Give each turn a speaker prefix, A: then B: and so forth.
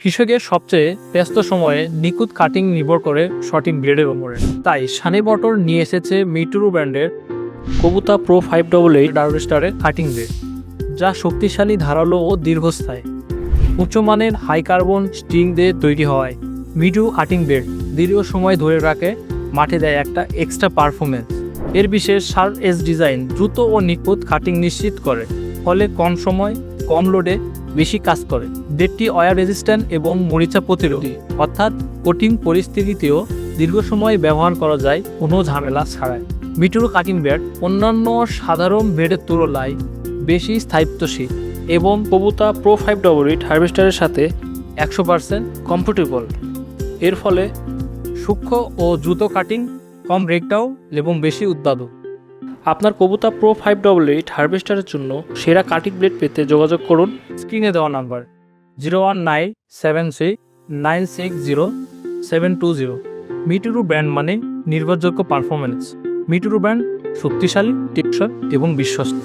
A: কৃষকের সবচেয়ে ব্যস্ত সময়ে নিখুঁত কাটিং নির্ভর করে সঠিক ব্লেডের উপরে। তাই সানি মোটর নিয়ে এসেছে মিটুরু ব্র্যান্ডের কবুতা প্রো 588 হারভেস্টারের কাটিং ব্লেড, যা শক্তিশালী, ধারালো ও দীর্ঘস্থায়ী। উচ্চমানের হাই কার্বন স্টিং দিয়ে তৈরি হওয়ায় মিটুরু কাটিং ব্লেড দীর্ঘ সময় ধরে রাখে, মাঠে দেয় একটা এক্সট্রা পারফরমেন্স। এর বিশেষ শার্প এজ ডিজাইন দ্রুত ও নিখুঁত কাটিং নিশ্চিত করে, ফলে কম সময় কম লোডে বেশি কাজ করে। ব্লেডটি ওয়্যার রেজিস্ট্যান্ট এবং মরিচা প্রতিরোধী, অর্থাৎ কঠিন পরিস্থিতিতেও দীর্ঘ সময় ব্যবহার করা যায় কোনো ঝামেলা ছাড়াই। মিটুরু কাটিং ব্লেড অন্যান্য সাধারণ ব্লেডের তুলনায় বেশি স্থায়িত্বশীল এবং কবুতা প্রো 588 হারভেস্টারের সাথে 100% কম্পেটেবল। এর ফলে সূক্ষ্ম ও দ্রুত কাটিং, কম ব্রেকডাউন এবং বেশি উৎপাদন। আপনার কবুতা প্রো 588 হারভেস্টারের জন্য সেরা কাটিং ব্লেড পেতে যোগাযোগ করুন স্ক্রিনে দেওয়া নাম্বার 01976960720। মিটুরু ব্র্যান্ড মানে নির্ভরযোগ্য পারফরমেন্স। মিটুরু ব্র্যান্ড শক্তিশালী, টেকসই এবং বিশ্বস্ত।